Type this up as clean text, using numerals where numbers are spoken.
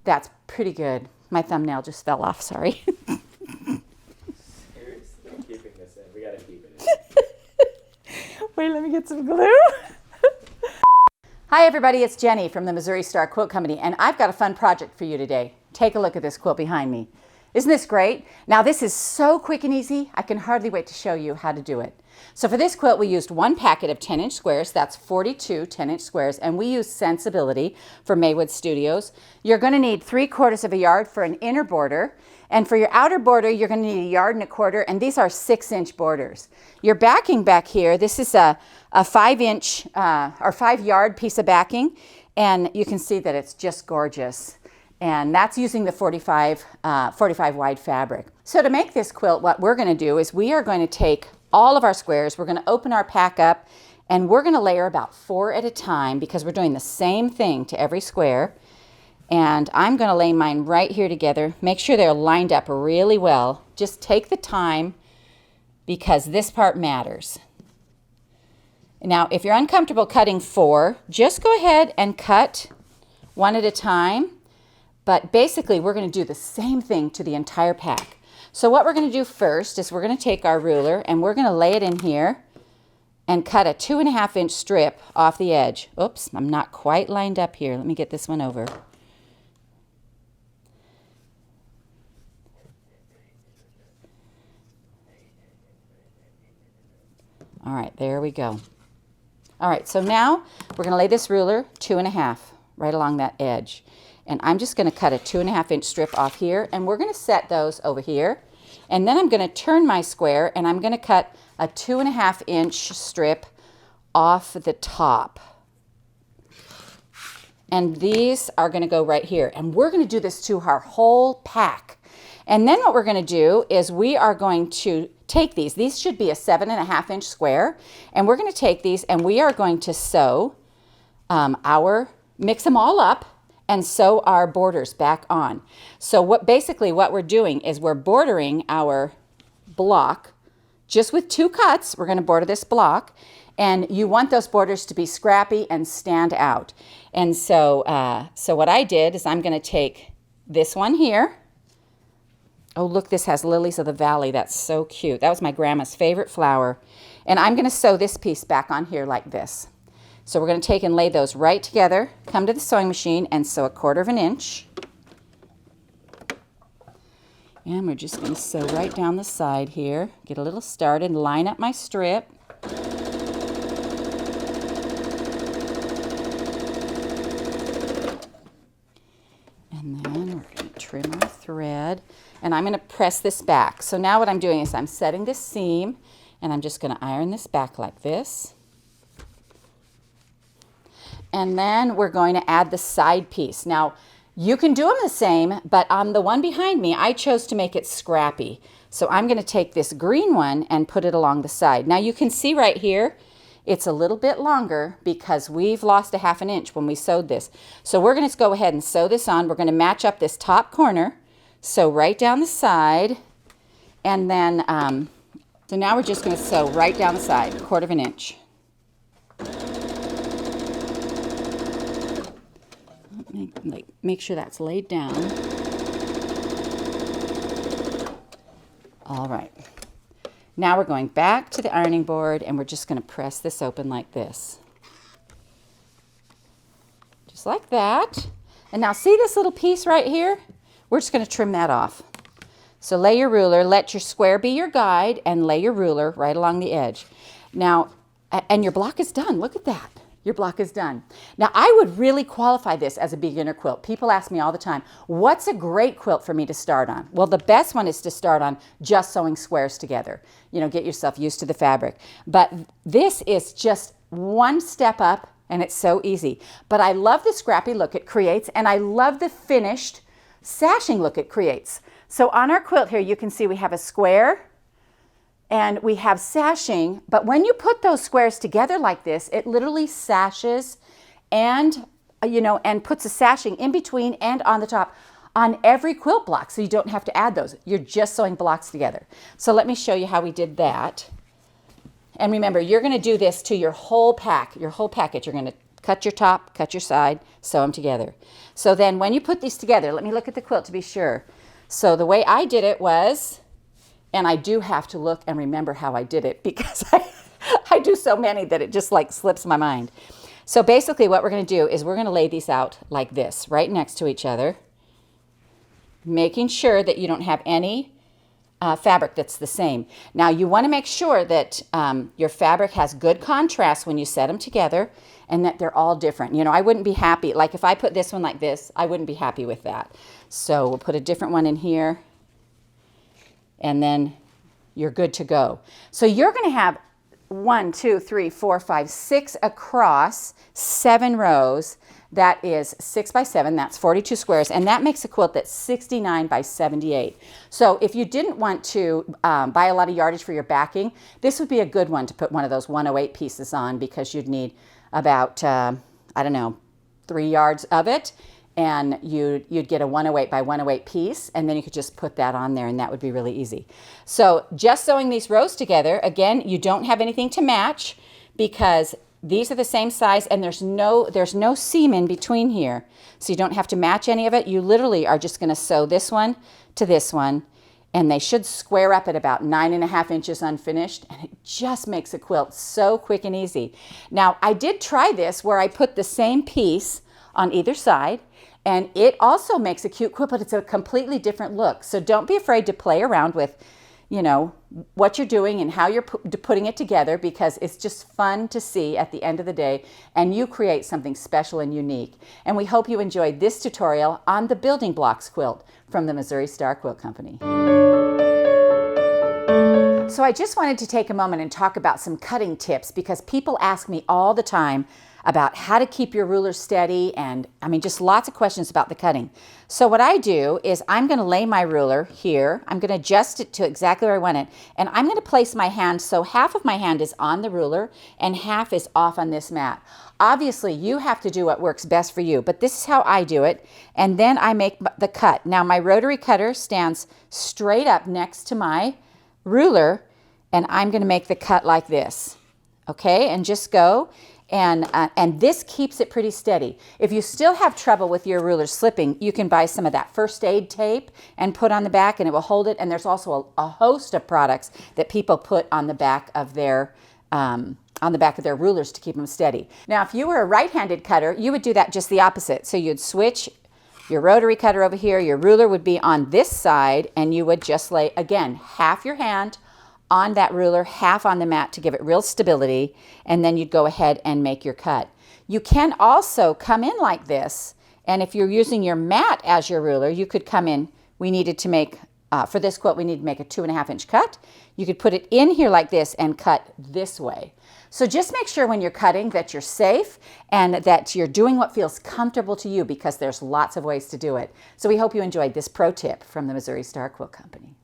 That's pretty good. My thumbnail just fell off, sorry. Seriously, I'm keeping this in. We gotta keep it in. Wait, let me get some glue. Hi everybody, it's Jenny from the Missouri Star Quilt Company, and I've got a fun project for you today. Take a look at this quilt behind me. Isn't this great? Now this is so quick and easy, I can hardly wait to show you how to do it. So for this quilt we used one packet of 10-inch squares, that's 42 10-inch squares, and we used Sensibility for Maywood Studios. You're going to need 3/4 of a yard for an inner border, and for your outer border you're going to need 1 1/4 yards, and these are 6-inch borders. Your backing back here, this is a 5-inch or 5-yard piece of backing, and you can see that it's just gorgeous. And that's using the 45 wide fabric. So to make this quilt, what we're going to do is we are going to take all of our squares, we're going to open our pack up, and we're going to layer about 4 at a time because we're doing the same thing to every square. And I'm going to lay mine right here together. Make sure they're lined up really well. Just take the time because this part matters. Now, if you're uncomfortable cutting 4, just go ahead and cut 1 at a time. But basically, we're going to do the same thing to the entire pack. So what we're going to do first is we're going to take our ruler and we're going to lay it in here and cut a 2.5-inch strip off the edge. Oops, I'm not quite lined up here. Let me get this one over. All right, there we go. All right, so now we're going to lay this ruler 2.5 right along that edge. And I'm just going to cut a 2.5-inch strip off here, and we're going to set those over here. And then I'm going to turn my square, and I'm going to cut a 2.5-inch strip off the top. And these are going to go right here. And we're going to do this to our whole pack. And then what we're going to do is we are going to take these. These should be a 7.5-inch square. And we're going to take these, and we are going to sew mix them all up, and sew our borders back on. So basically what we're doing is we're bordering our block just with 2 cuts. We're going to border this block, and you want those borders to be scrappy and stand out. And so what I did is I'm going to take this one here. Oh, look, this has lilies of the valley. That's so cute. That was my grandma's favorite flower. And I'm going to sew this piece back on here like this. So we're going to take and lay those right together, come to the sewing machine and sew 1/4 inch. And we're just going to sew right down the side here, get a little started, line up my strip. And then we're going to trim our thread, and I'm going to press this back. So now what I'm doing is I'm setting this seam, and I'm just going to iron this back like this. And then we're going to add the side piece. Now, you can do them the same, but on the one behind me, I chose to make it scrappy. So I'm going to take this green one and put it along the side. Now, you can see right here, it's a little bit longer because we've lost a 1/2 inch when we sewed this. So we're going to go ahead and sew this on. We're going to match up this top corner, sew right down the side, and then, so now we're just going to sew right down the side, 1/4 inch. Make sure that's laid down. All right. Now we're going back to the ironing board, and we're just going to press this open like this. Just like that. And now see this little piece right here? We're just going to trim that off. So lay your ruler, let your square be your guide, and lay your ruler right along the edge. Now, and your block is done. Look at that. Your block is done. Now, I would really qualify this as a beginner quilt. People ask me all the time, what's a great quilt for me to start on? Well, the best one is to start on just sewing squares together. You know, get yourself used to the fabric. But this is just one step up, and it's so easy. But I love the scrappy look it creates, and I love the finished sashing look it creates. So on our quilt here, you can see we have a square, and we have sashing, but when you put those squares together like this, it literally sashes and, and puts a sashing in between and on the top on every quilt block, so you don't have to add those. You're just sewing blocks together. So let me show you how we did that. And remember, you're going to do this to your whole pack, your whole package. You're going to cut your top, cut your side, sew them together. So then when you put these together, let me look at the quilt to be sure. So the way I did it was, and I do have to look and remember how I did it because I do so many that it just like slips my mind. So basically what we're going to do is we're going to lay these out like this, right next to each other, making sure that you don't have any fabric that's the same. Now you want to make sure that your fabric has good contrast when you set them together and that they're all different. You know, I wouldn't be happy, like if I put this one like this, I wouldn't be happy with that. So we'll put a different one in here and then you're good to go. So you're going to have 1, 2, 3, 4, 5, 6 across, 7 rows. That is 6 by 7, that's 42 squares, and that makes a quilt that's 69 by 78. So if you didn't want to buy a lot of yardage for your backing, this would be a good one to put one of those 108 pieces on because you'd need about, I don't know, 3 yards of it, and you'd get a 108 by 108 piece, and then you could just put that on there, and that would be really easy. So just sewing these rows together, again, you don't have anything to match because these are the same size and there's no seam in between here. So you don't have to match any of it. You literally are just going to sew this one to this one, and they should square up at about 9.5 inches unfinished, and it just makes a quilt so quick and easy. Now I did try this where I put the same piece on either side, and it also makes a cute quilt, but it's a completely different look. So don't be afraid to play around with, you know, what you're doing and how you're putting it together, because it's just fun to see at the end of the day, and you create something special and unique. And we hope you enjoyed this tutorial on the Building Blocks quilt from the Missouri Star Quilt Company. So I just wanted to take a moment and talk about some cutting tips, because people ask me all the time about how to keep your ruler steady, and I mean just lots of questions about the cutting. So what I do is I'm going to lay my ruler here, I'm going to adjust it to exactly where I want it, and I'm going to place my hand so half of my hand is on the ruler and half is off on this mat. Obviously you have to do what works best for you, but this is how I do it, and then I make the cut. Now my rotary cutter stands straight up next to my ruler, and I'm going to make the cut like this, okay, and just go. And this keeps it pretty steady. If you still have trouble with your ruler slipping, you can buy some of that first aid tape and put on the back, and it will hold it. And there's also a host of products that people put on the back of their rulers to keep them steady. Now, if you were a right-handed cutter, you would do that just the opposite. So you'd switch your rotary cutter over here, your ruler would be on this side, and you would just lay, again, half your hand on that ruler, half on the mat to give it real stability, and then you'd go ahead and make your cut. You can also come in like this, and if you're using your mat as your ruler, you could come in. We needed to make, for this quilt, we need to make a 2.5 inch cut. You could put it in here like this and cut this way. So just make sure when you're cutting that you're safe and that you're doing what feels comfortable to you, because there's lots of ways to do it. So we hope you enjoyed this pro tip from the Missouri Star Quilt Company.